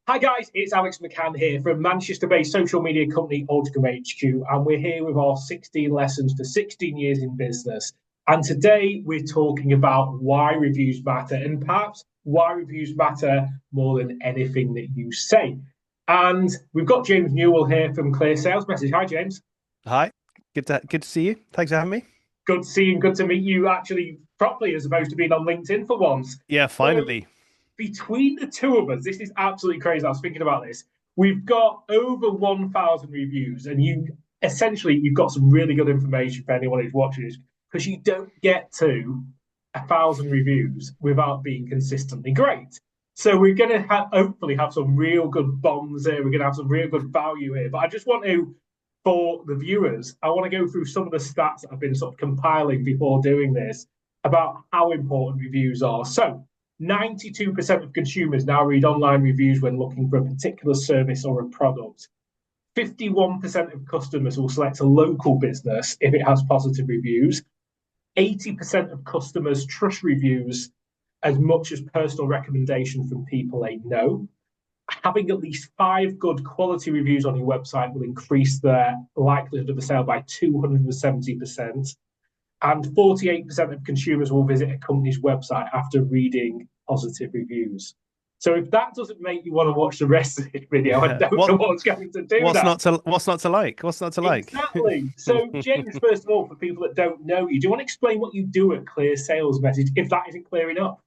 Hi guys, it's Alex McCann here from Manchester-based social media company Altrincham HQ, and we're here with our 16 lessons for 16 years in business. And today we're talking about why reviews matter, and perhaps why reviews matter more than anything that you say. And we've got James Newell here from Clear Sales Message. Hi, James. Hi, good to see you. Thanks for having me. Good to see you and good to meet you actually properly as opposed to being on LinkedIn for once. Yeah, So finally. between the two of us, this is absolutely crazy. I was thinking about this. We've got over 1,000 reviews, and you've got some really good information for anyone who's watching this because you don't get to 1,000 reviews without being consistently great. So we're going to hopefully have some real good bombs here. We're going to have some real good value here. But I just want to, for the viewers, I want to go through some of the stats that I've been sort of compiling before doing this about how important reviews are. So 92% of consumers now read online reviews when looking for a particular service or a product. 51% of customers will select a local business if it has positive reviews. 80% of customers trust reviews as much as personal recommendations from people they know. Having at least 5 good quality reviews on your website will increase their likelihood of a sale by 270%. And 48% of consumers will visit a company's website after reading positive reviews. So if that doesn't make you want to watch the rest of this video, I Yeah. don't know what's going to do that. What's not to like? What's not to like? Exactly. So, James, first of all, for people that don't know you, do you want to explain what you do at Clear Sales Message if that isn't clear enough?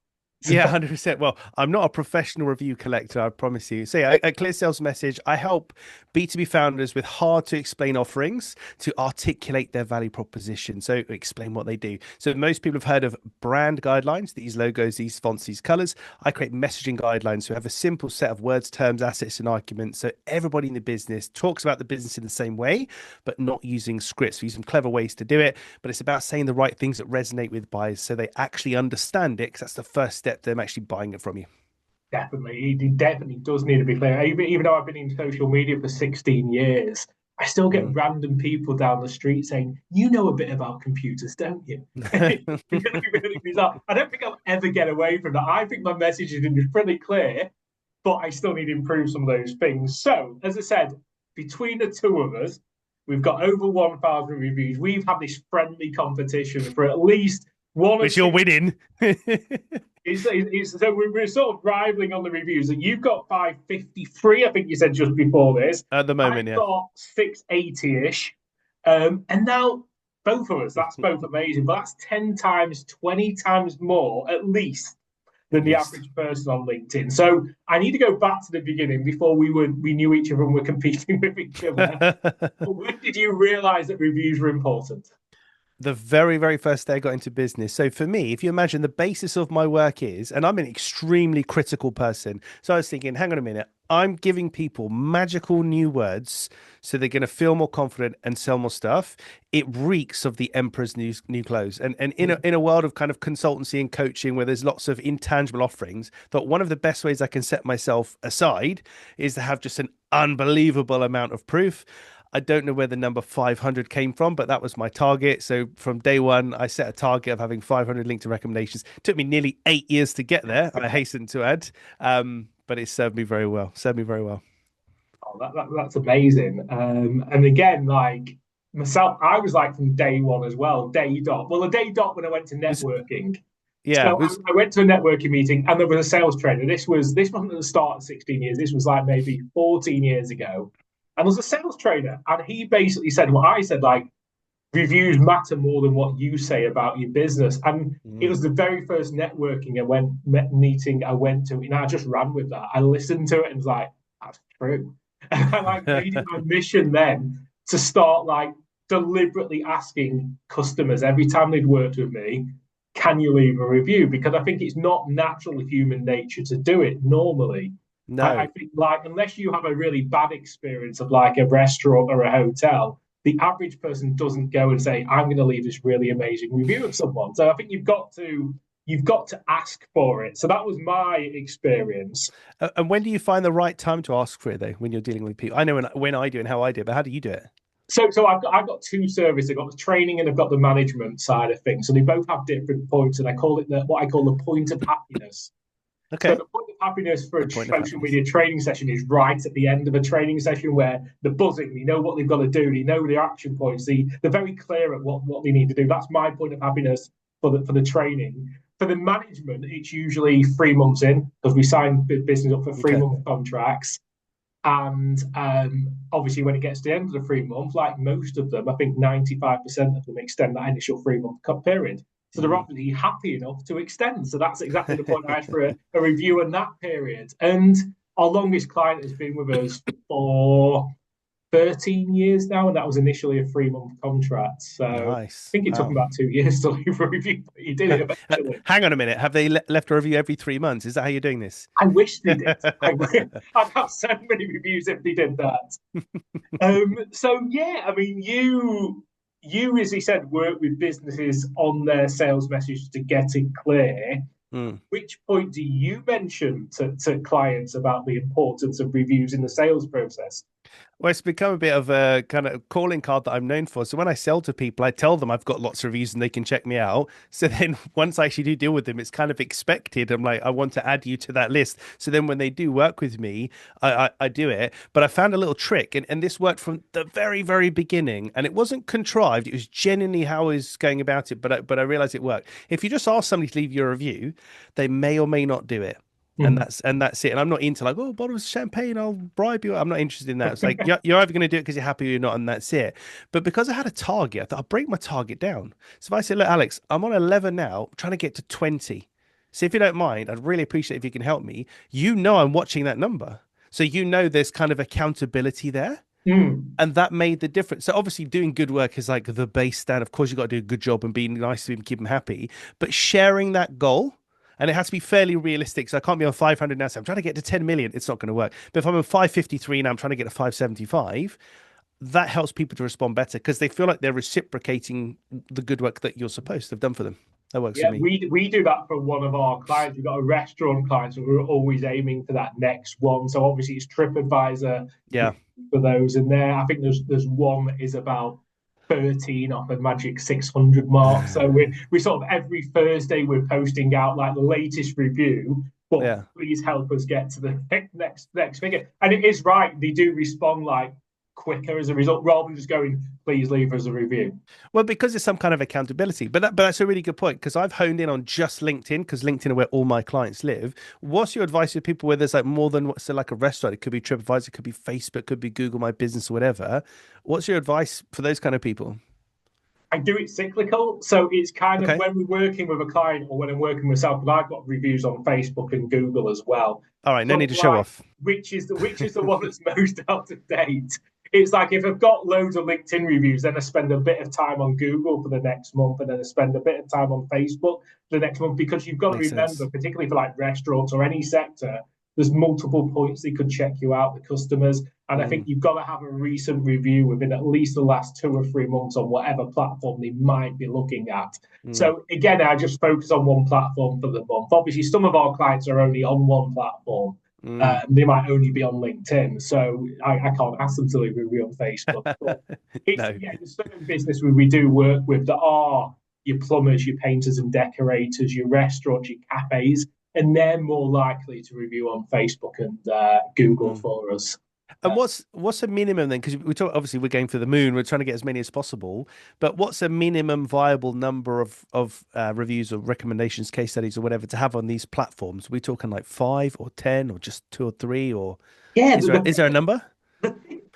Yeah, 100%. Well, I'm not a professional review collector, I promise you. So, yeah, at Clear Sales Message, I help B2B founders with hard to explain offerings to articulate their value proposition. So, explain what they do. So, most people have heard of brand guidelines, these logos, these fonts, these colors. I create messaging guidelines. So, I have a simple set of words, terms, assets, and arguments. So, everybody in the business talks about the business in the same way, but not using scripts. We use some clever ways to do it, but it's about saying the right things that resonate with buyers so they actually understand it, because that's the first step to them actually buying it from you. Definitely, it definitely does need to be clear. Even though I've been in social media for 16 years, I still get Mm. random people down the street saying, "You know a bit about computers, don't you?" It's really bizarre. I don't think I'll ever get away from that. I think my message is pretty clear, but I still need to improve some of those things. So, as I said, between the two of us, we've got over 1,000 reviews. We've had this friendly competition for at least one or Which you're two. winning. So we're sort of rivaling on the reviews. That you've got 553, I think you said just before this. At the moment, I've yeah. got 680-ish, and now both of us. That's both amazing, but that's 10 times, 20 times more at least At than the least. average person on LinkedIn. So I need to go back to the beginning before we knew each other and were competing with each other. But when did you realise that reviews were important? The very, very first day I got into business. So for me, if you imagine the basis of my work is, and I'm an extremely critical person. So I was thinking, hang on a minute, I'm giving people magical new words so they're going to feel more confident and sell more stuff. It reeks of the emperor's new clothes. And in a world of kind of consultancy and coaching where there's lots of intangible offerings, that one of the best ways I can set myself aside is to have just an unbelievable amount of proof. I don't know where the number 500 came from, but that was my target. So from day one, I set a target of having 500 LinkedIn recommendations. It took me nearly 8 years to get there, I hasten to add. But it served me very well. Served me very well. Oh, that's amazing. And again, like myself, I was like from day one as well, day dot. Well, the day dot when I went to It was, networking. yeah, So it was, I went to a networking meeting and there was a sales trainer. This wasn't at the start of 16 years. This was like maybe 14 years ago. And there was a sales trainer, and he basically said what I said, like reviews matter more than what you say about your business. And it mm, was the very first networking meeting I went to, and I just ran with that. I listened to it and was like, that's true. And I like made it my mission then to start like deliberately asking customers every time they'd worked with me, can you leave a review? Because I think it's not natural human nature to do it normally. I no. think like unless you have a really bad experience of like a restaurant or a hotel, the average person doesn't go and say, I'm going to leave this really amazing review of someone. So I think you've got to ask for it. So that was my experience. And when do you find the right time to ask for it, though, when you're dealing with people? I know when I do and how I do, but how do you do it? So I've got two services. I've got the training and I've got the management side of things. So they both have different points, and I call it what I call the point of happiness. So Okay. the point of happiness for a The point of social happiness. media training session is right at the end of a training session where they're buzzing, they know what they've got to do, they know the action points, they're very clear at what they need to do. That's my point of happiness for the training. For the management, it's usually 3 months in because we sign business up for three Okay. month contracts. And obviously, when it gets to the end of the 3 months, like most of them, I think 95% of them extend that initial 3 month period. So they're Mm. obviously happy enough to extend. So that's exactly the point I had for a review in that period. And our longest client has been with us for 13 years now, and that was initially a 3 month contract. So I Nice. think it took Wow. about 2 years to leave a review, but you did it eventually. Hang on a minute. Have they left a review every 3 months? Is that how you're doing this? I wish they did. I'd have so many reviews if they did that. So yeah, I mean, you, as he said, work with businesses on their sales message to get it clear. Mm. Which point do you mention to clients about the importance of reviews in the sales process? Well, it's become a bit of a kind of calling card that I'm known for. So when I sell to people, I tell them I've got lots of reviews and they can check me out. So then once I actually do deal with them, it's kind of expected. I'm like, I want to add you to that list. So then when they do work with me, I do it. But I found a little trick, and this worked from the very, very beginning. And it wasn't contrived. It was genuinely how I was going about it. But I realized it worked. If you just ask somebody to leave you a review, they may or may not do it. And that's it. And I'm not into like, oh, bottle of champagne, I'll bribe you. I'm not interested in that. It's like you're either going to do it because you're happy or you're not, and that's it. But because I had a target, I thought I'll break my target down. So if I say, look, Alex, I'm on 11 now, I'm trying to get to 20. So if you don't mind, I'd really appreciate if you can help me. You know I'm watching that number. So you know there's kind of accountability there. Mm. And that made the difference. So obviously doing good work is like the base stand. Of course, you've got to do a good job and be nice to them, keep them happy. But sharing that goal, and it has to be fairly realistic. So I can't be on 500 now. So I'm trying to get to 10 million. It's not going to work. But if I'm on 553 now, I'm trying to get to 575. That helps people to respond better because they feel like they're reciprocating the good work that you're supposed to have done for them. That works for Yeah, me. we do that for one of our clients. We've got a restaurant client, so we're always aiming for that next one. So obviously it's TripAdvisor Yeah. for those in there. I think there's one that is about 13 off the magic 600 mark. So we sort of every Thursday we're posting out like the latest review. But Yeah. please help us get to the next figure. And it is right; they do respond like quicker as a result, rather than just going, please leave us a review. Well, because it's some kind of accountability. But that's a really good point because I've honed in on just LinkedIn because LinkedIn are where all my clients live. What's your advice to people where there's like more than what's like a restaurant? It could be TripAdvisor, it could be Facebook, it could be Google My Business or whatever. What's your advice for those kind of people? I do it cyclical. So it's kind of Okay. when we're working with a client or when I'm working myself, and I've got reviews on Facebook and Google as well. All right. No Sort need of to show like off. which is the one that's most out of date. It's like if I've got loads of LinkedIn reviews, then I spend a bit of time on Google for the next month, and then I spend a bit of time on Facebook for the next month because you've got to Makes remember, sense. particularly for like restaurants or any sector, there's multiple points they could check you out, the customers. And I think Mm, you've got to have a recent review within at least the last 2 or 3 months on whatever platform they might be looking at. mm, So again, I just focus on one platform for the month. Obviously, some of our clients are only on one platform. mm. They might only be on LinkedIn, so I can't ask them to leave a review on Facebook. But it's No. yeah, there's certain business we do work with that are your plumbers, your painters and decorators, your restaurants, your cafes, and they're more likely to review on Facebook and Google Mm. for us. And what's a minimum then? Because we talk obviously we're going for the moon, we're trying to get as many as possible. But what's a minimum viable number of reviews or recommendations, case studies, or whatever to have on these platforms? Are we talking like 5 or 10 or just 2 or 3, or Yeah, is there a number? the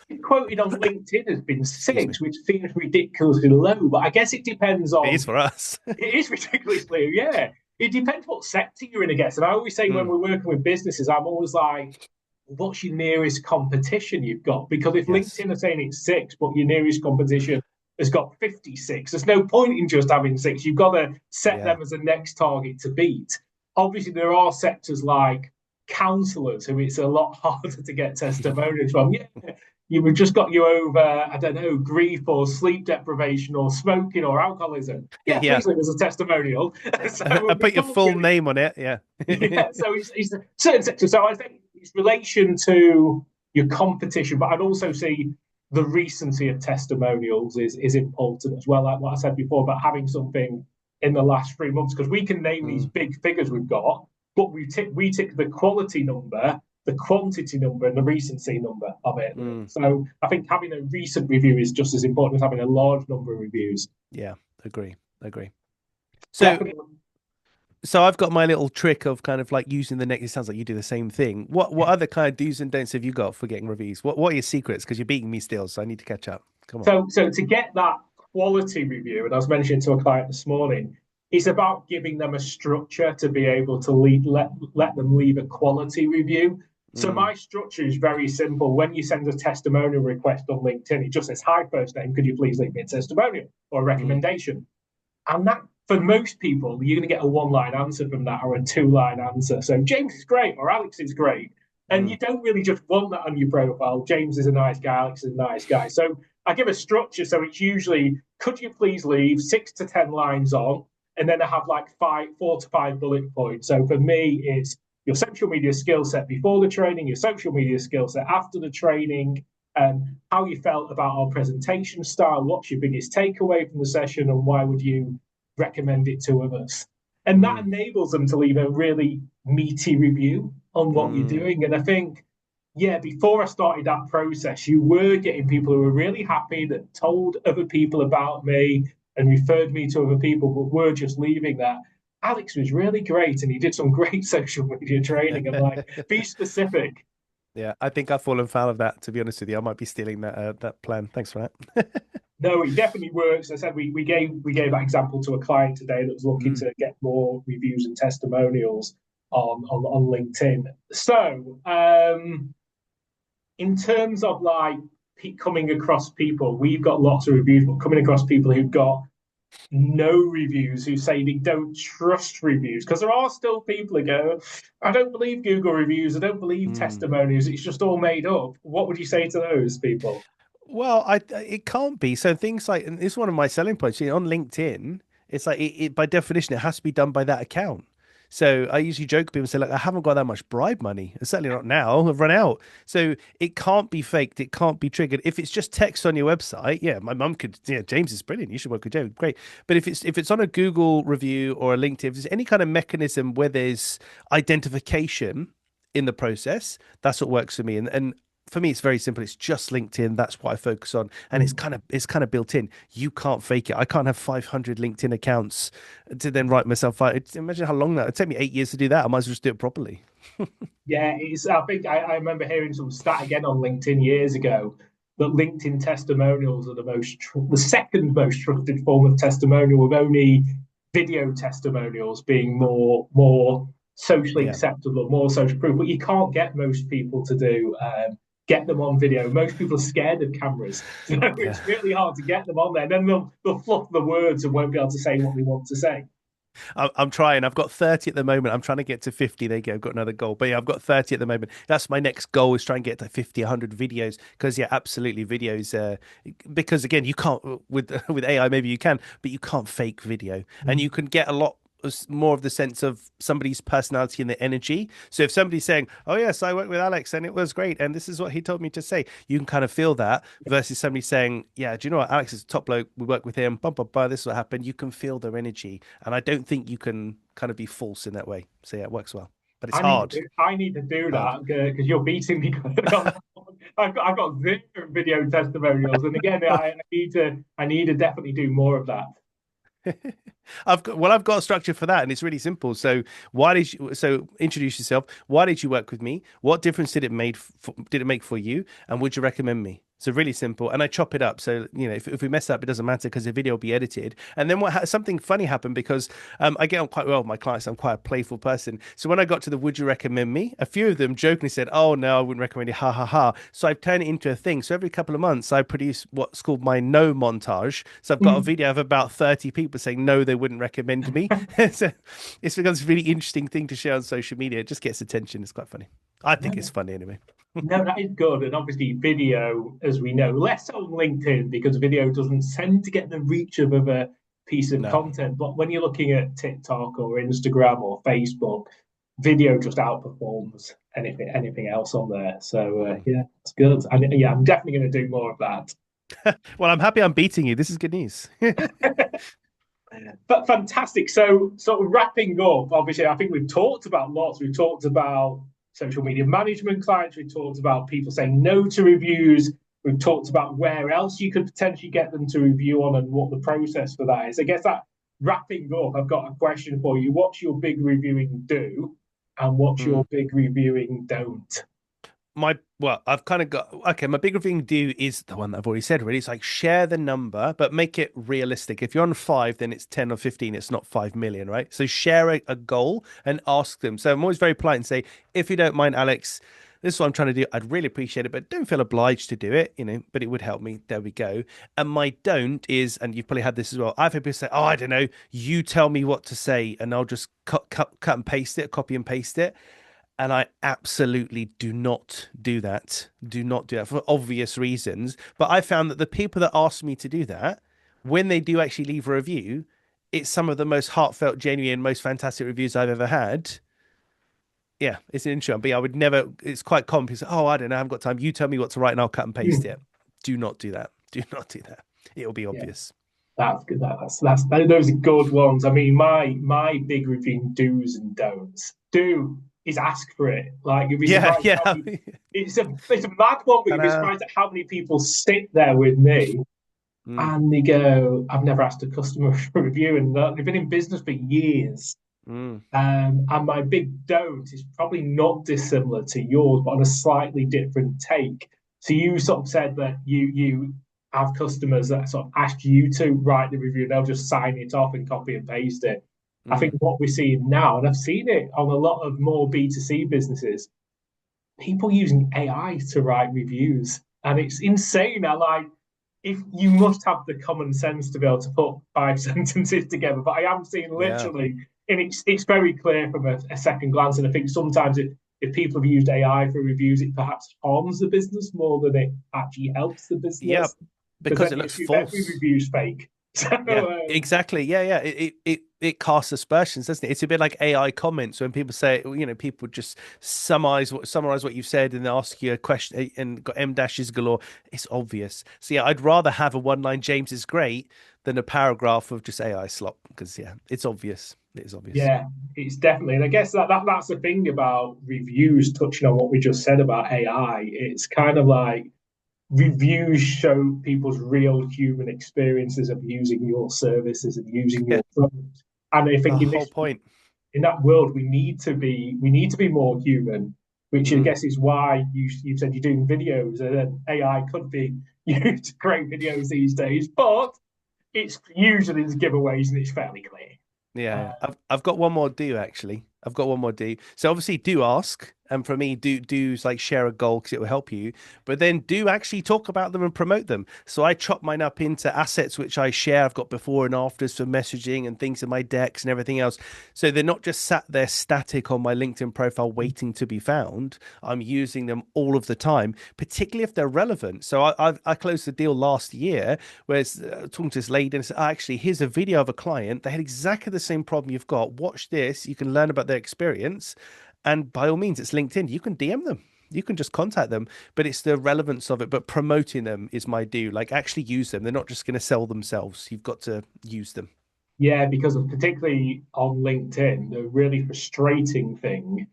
thing quoted on LinkedIn has been Excuse me. 6, which seems ridiculously low. But I guess it depends It is on. for us. It is ridiculously, yeah. It depends what sector you're in, I guess. And I always say when Mm, we're working with businesses, I'm always like, what's your nearest competition you've got? Because if yes. LinkedIn are saying it's 6, but your nearest competition has got 56, there's no point in just having 6. You've got to set Yeah. them as a next target to beat. Obviously, there are sectors like counsellors who it's a lot harder to get testimonials from. Yeah, you've just got you over, I don't know, grief or sleep deprivation or smoking or alcoholism. Yeah, Yeah. please leave us a testimonial. So I we put your can't full really, name on it. Yeah. yeah. So it's a certain sector. So I think it's relation to your competition, but I'd also see the recency of testimonials is important as well. Like what I said before about having something in the last 3 months, because we can name these Mm, big figures we've got, but we tick the quality number, the quantity number, and the recency number of it. Mm, So I think having a recent review is just as important as having a large number of reviews. yeah, agree. So Definitely. so I've got my little trick of kind of like using the next. It sounds like you do the same thing. What other kind of do's and don'ts have you got for getting reviews? What are your secrets? Because you're beating me still, so I need to catch up. Come on. So to get that quality review, and I was mentioning to a client this morning, it's about giving them a structure to be able to let them leave a quality review. So Mm, my structure is very simple. When you send a testimonial request on LinkedIn, it just says, "Hi, first name, could you please leave me a testimonial or a mm, recommendation?" And that, for most people, you're going to get a one-line answer from that or a two-line answer. So James is great or Alex is great. And mm, you don't really just want that on your profile. James is a nice guy, Alex is a nice guy. So I give a structure. So it's usually, could you please leave 6 to 10 lines on? And then I have like 4 to 5 bullet points. So for me, it's your social media skill set before the training, your social media skill set after the training, how you felt about our presentation style, what's your biggest takeaway from the session, and why would you recommend it to others? And that mm, enables them to leave a really meaty review on what you're mm. doing. And I think, yeah, before I started that process, you were getting people who were really happy that told other people about me and referred me to other people, but were just leaving that. Alex was really great and he did some great social media training. I'm like, be specific. Yeah, I think I've fallen foul of that, to be honest with you. I might be stealing that plan. Thanks for that. No, it definitely works. I said we gave that example to a client today that was looking Mm, to get more reviews and testimonials on LinkedIn. So, in terms of like coming across people, we've got lots of reviews, but coming across people who've got no reviews who say they don't trust reviews because there are still people who go, I don't believe Google reviews, I don't believe mm. testimonials, it's just all made up. What would you say to those people? Well, it can't be. So things like, and it's one of my selling points. On LinkedIn, it's like by definition, it has to be done by that account. So I usually joke with people and say, like, I haven't got that much bribe money. And certainly not now. I've run out. So it can't be faked. It can't be triggered. If it's just text on your website, yeah, my mum could, yeah, James is brilliant. You should work with James. Great. But if it's on a Google review or a LinkedIn, if there's any kind of mechanism where there's identification in the process, that's what works for me. And for me, it's very simple. It's just LinkedIn. That's what I focus on, and it's kind of built in. You can't fake it. I can't have 500 LinkedIn accounts to then write myself out. Imagine how long that would take me 8 years to do that. I might as well just do it properly. Yeah, it's. I think I remember hearing some stat again on LinkedIn years ago that LinkedIn testimonials are the second most trusted form of testimonial, with only video testimonials being more socially Yeah, acceptable, more social proof. But you can't get most people to get them on video. Most people are scared of cameras, so yeah. it's really hard to get them on there. And then they'll fluff the words and won't be able to say what they want to say. I'm trying. I've got 30 at the moment. I'm trying to get to 50. There you go. I've got another goal. But yeah, I've got 30 at the moment. That's my next goal, is try and get to 50, 100 videos. Because yeah, absolutely videos. Because again, you can't with AI. Maybe you can, but you can't fake video, and you can get a lot more of the sense of somebody's personality and their energy. So if somebody's saying, "Oh yes, I worked with Alex and it was great, and this is what he told me to say," you can kind of feel that. Versus somebody saying, "Yeah, do you know what? Alex is a top bloke. We work with him. Blah blah blah. This is what happened." You can feel their energy, and I don't think you can kind of be false in that way. So yeah, it works well, but it's hard. I need to do Hard. that because you're beating me. I've got zero video testimonials, and again, I need to definitely do more of that. I've got a structure for that, and it's really simple. So introduce yourself. Why did you work with me? What difference did it make for you? And would you recommend me? So really simple, and I chop it up. So if we mess up, it doesn't matter because the video will be edited. And then something funny happened because I get on quite well with my clients. I'm quite a playful person. So when I got to the "Would you recommend me?" a few of them jokingly said, "Oh no, I wouldn't recommend you." Ha ha ha. So I've turned it into a thing. So every couple of months, I produce what's called my no montage. So I've got a Mm. video of about 30 people saying no, they wouldn't recommend me. So it's becomes a really interesting thing to share on social media. It just gets attention. It's quite funny. I think it's funny anyway. No, that is good. And obviously, video, as we know, less on LinkedIn because video doesn't tend to get the reach of a piece of No. content. But when you're looking at TikTok or Instagram or Facebook, video just outperforms anything else on there. So Mm. yeah, it's good. And yeah, I'm definitely going to do more of that. Well, I'm happy I'm beating you. This is good news. But fantastic. So, sort of wrapping up, obviously, I think we've talked about lots. We've talked about social media management clients. We've talked about people saying no to reviews. We've talked about where else you could potentially get them to review on and what the process for that is. I guess that wrapping up, I've got a question for you. What's your big reviewing do, and what's Mm. your big reviewing don't? I've kind of got okay. My big thing do is the one that I've already said. Really, it's like share the number, but make it realistic. If you're on 5, then it's 10 or 15. It's not 5 million, right? So share a goal and ask them. So I'm always very polite and say, if you don't mind, Alex, this is what I'm trying to do. I'd really appreciate it, but don't feel obliged to do it, but it would help me. There we go. And my don't is, and you've probably had this as well. I've had people say, oh, I don't know, you tell me what to say, and I'll just cut and paste it, copy and paste it. And I absolutely do not do that. Do not do that for obvious reasons. But I found that the people that ask me to do that, when they do actually leave a review, it's some of the most heartfelt, genuine, most fantastic reviews I've ever had. Yeah, it's an interesting. But yeah, I would never, it's quite common. People say, oh, I don't know, I haven't got time. You tell me what to write and I'll cut and paste it. Do not do that. Do not do that. It'll be Yeah. obvious. That's good. Those are good ones. I mean, my big routine do's and don'ts. Do is ask for it. Like you'd be Yeah, surprised yeah. how many, it's a mad one, but you'd be Ta-da. surprised at how many people sit there with me Mm, and they go, "I've never asked a customer for a review," and they've been in business for years. mm, And my big don't is probably not dissimilar to yours, but on a slightly different take. So you sort of said that you have customers that sort of ask you to write the review, they'll just sign it off and copy and paste it. I think mm. what we're seeing now, and I've seen it on a lot of more B2C businesses, people using AI to write reviews. And it's insane. I like if you must have the common sense to be able to put 5 sentences together. But I am seeing Yeah. literally, and it's very clear from a second glance. And I think sometimes if people have used AI for reviews, it perhaps harms the business more than it actually helps the Yeah. business because Because then it they looks assume every false. review's fake. So Yeah, exactly. Yeah, yeah. It casts aspersions, doesn't it? It's a bit like AI comments when people say, people just summarize what you've said and ask you a question and got M dashes galore. It's obvious. So yeah, I'd rather have a one line James is great than a paragraph of just AI slop because yeah, it's obvious. It is obvious. yeah, it's definitely, and I guess that's the thing about reviews. Touching on what we just said about AI, it's kind of like reviews show people's real human experiences of using your services and using Yeah, your product. And I the think whole point. in that world we need to be more human, which I Mm. guess is why you said you're doing videos, and then AI could be used to create videos these days, but it's usually the giveaways and it's fairly clear. Yeah, Uh, yeah. I've got one more do actually. I've got one more do. So obviously do ask, and for me, do's like share a goal because it will help you. But then do actually talk about them and promote them. So I chop mine up into assets which I share. I've got before and afters for messaging and things in my decks and everything else. So they're not just sat there static on my LinkedIn profile waiting to be found. I'm using them all of the time, particularly if they're relevant. So I closed the deal last year where talking to this lady and said, oh, actually, here's a video of a client. They had exactly the same problem you've got. Watch this. You can learn about their experience. And by all means, it's LinkedIn. You can DM them. You can just contact them, but it's the relevance of it. But promoting them is my do. Like actually use them. They're not just going to sell themselves. You've got to use them. yeah, because of, particularly on LinkedIn, the really frustrating thing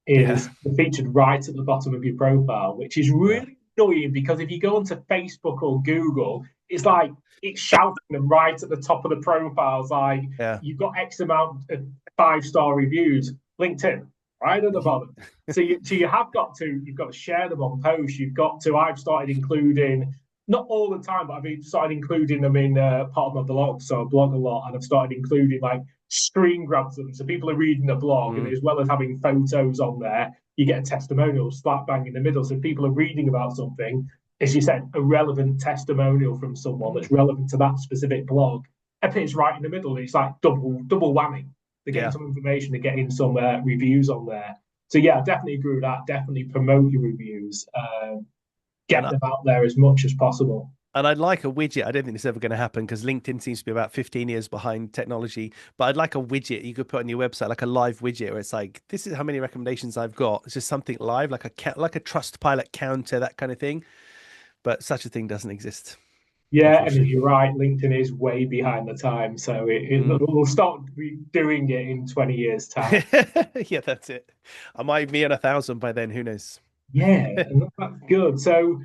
Yeah. is featured right at the bottom of your profile, which is Yeah. really annoying because if you go onto Facebook or Google, it's like it's shouting them right at the top of the profiles, like Yeah. you've got X amount of 5-star reviews. LinkedIn, right at the bottom. So you have got to you've got to share them on posts. You've got to. I've started including not all the time, but I've started including them in part of my blog. So I blog a lot, and I've started including like screen grabs them. So people are reading the blog, and Mm. as well as having photos on there, you get a testimonial slap bang in the middle. So people are reading about something, as you said, a relevant testimonial from someone Mm. that's relevant to that specific blog appears right in the middle. It's like double whammy. They're getting Yeah. some information, they're getting some reviews on there. So yeah, I definitely agree with that. Definitely promote your reviews. And Get them out there as much as possible. I'd like a widget. I don't think this is ever going to happen because LinkedIn seems to be about 15 years behind technology. But I'd like a widget you could put on your website, like a live widget where it's like, this is how many recommendations I've got. It's just something live, like a trust pilot counter, that kind of thing. But such a thing doesn't exist. Yeah, and unfortunately. you're right, LinkedIn is way behind the time, so Mm. we'll start doing it in 20 years' time. Yeah, that's it. I might be on 1,000 by then. Who knows? Yeah, and that's good. So,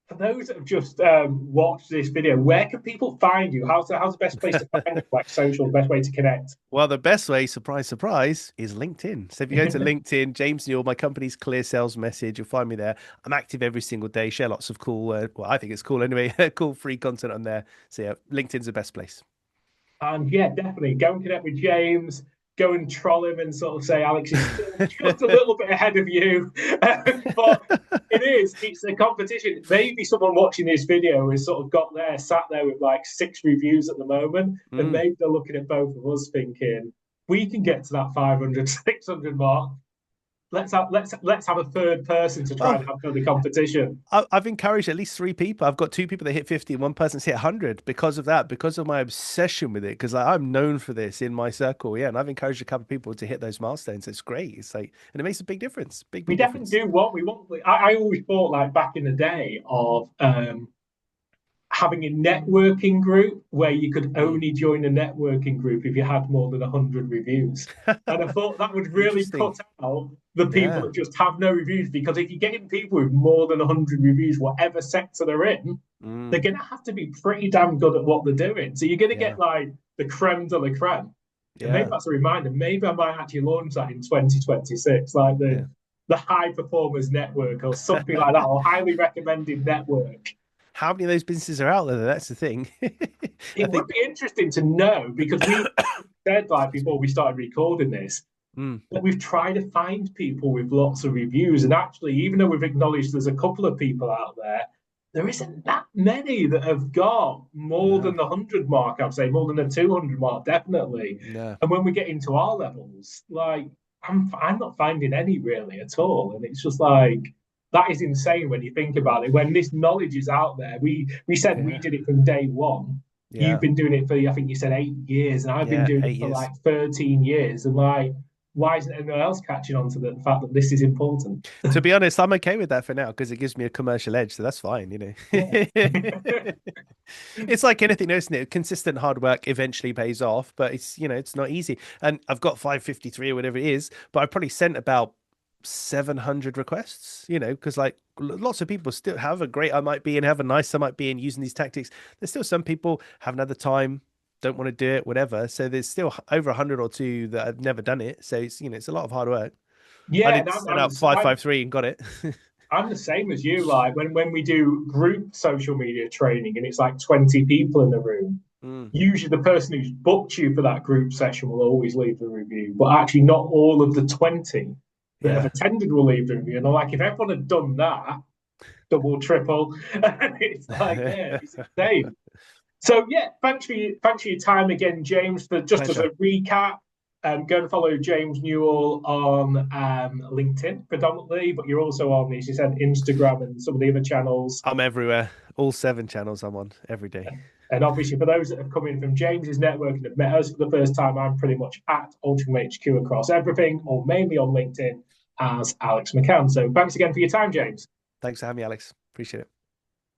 for those that have just watched this video, where can people find you? How's the best place to find you? Like social, the best way to connect? Well, the best way, surprise, surprise, is LinkedIn. So if you go to LinkedIn, James Newell, my company's Clear Sales Message, you'll find me there. I'm active every single day, share lots of cool, well, I think it's cool anyway, cool free content on there. So yeah, LinkedIn's the best place. And yeah, definitely go and connect with James. Go and troll him and sort of say Alex is still just a little bit ahead of you. But it's a competition. Maybe someone watching this video has sort of sat there with like 6 reviews at the moment. And Mm. maybe they're looking at both of us thinking, we can get to that 500, 600 mark. Let's have a third person to try Oh, and have the competition. I've encouraged at least 3 people. I've got 2 people that hit 50 and one person's hit 100 because of that, because of my obsession with it. Because I'm known for this in my circle. Yeah. And I've encouraged a couple of people to hit those milestones. It's great. It's like, and it makes a big difference. Big, We big definitely difference. do what we want. I always thought like back in the day of having a networking group where you could Mm. only join a networking group if you had more than 100 reviews. And I thought that would really Interesting. cut out the people Yeah. that just have no reviews. Because if you're getting people with more than 100 reviews, whatever sector they're in, they're Mm. going to have to be pretty damn good at what they're doing. So you're going to Yeah. get like the creme de la creme. And maybe Yeah. that's a reminder. Maybe I might actually launch that in 2026, like Yeah. the high performers network or something like that, or highly recommended network. How many of those businesses are out there? That's the thing. I It would think. be interesting to know because we said like Excuse me. before we started recording this Mm. that we've tried to find people with lots of reviews, and actually, even though we've acknowledged there's a couple of people out there, there isn't that many that have got more No. than the 100 mark. I'd say more than the 200 mark, definitely. No. And when we get into our levels, like I'm not finding any really at all, and it's just like that is insane when you think about it. When this knowledge is out there, we said we Yeah. did it from day one. You've Yeah. been doing it for, I think you said 8 years, and I've been Yeah. doing it eight for years. like 13 years. And like, why isn't anyone else catching on to the fact that this is important? To be honest, I'm okay with that for now because it gives me a commercial edge, so that's fine, Yeah. It's like anything, isn't it? Consistent hard work eventually pays off, but it's not easy. And I've got 553 or whatever it is, but I've probably sent about 700 requests, because like lots of people still, however great I might be and however nice I might be in using these tactics, there's still some people haven't had the time, don't want to do it, whatever. So there's still over 100 or two that have never done it. So it's a lot of hard work. I Yeah, and didn't set out 553 and got it. I'm the same as you. Like when we do group social media training and it's like 20 people in the room, Mm, usually the person who's booked you for that group session will always leave the review, but actually not all of the 20 that have yeah, attended will leave the review. And I'm like, if everyone had done that, double, triple, and it's like, yeah, it's insane. So yeah, thanks for your time again, James. For just as pleasure. a recap, go and follow James Newell on LinkedIn predominantly, but you're also on, as you said, Instagram and some of the other channels. I'm everywhere. All 7 channels I'm on every day. And obviously, for those that have come in from James's network and have met us for the first time, I'm pretty much at Altrincham HQ across everything, or mainly on LinkedIn as Alex McCann. So thanks again for your time, James. Thanks for having me, Alex. Appreciate it.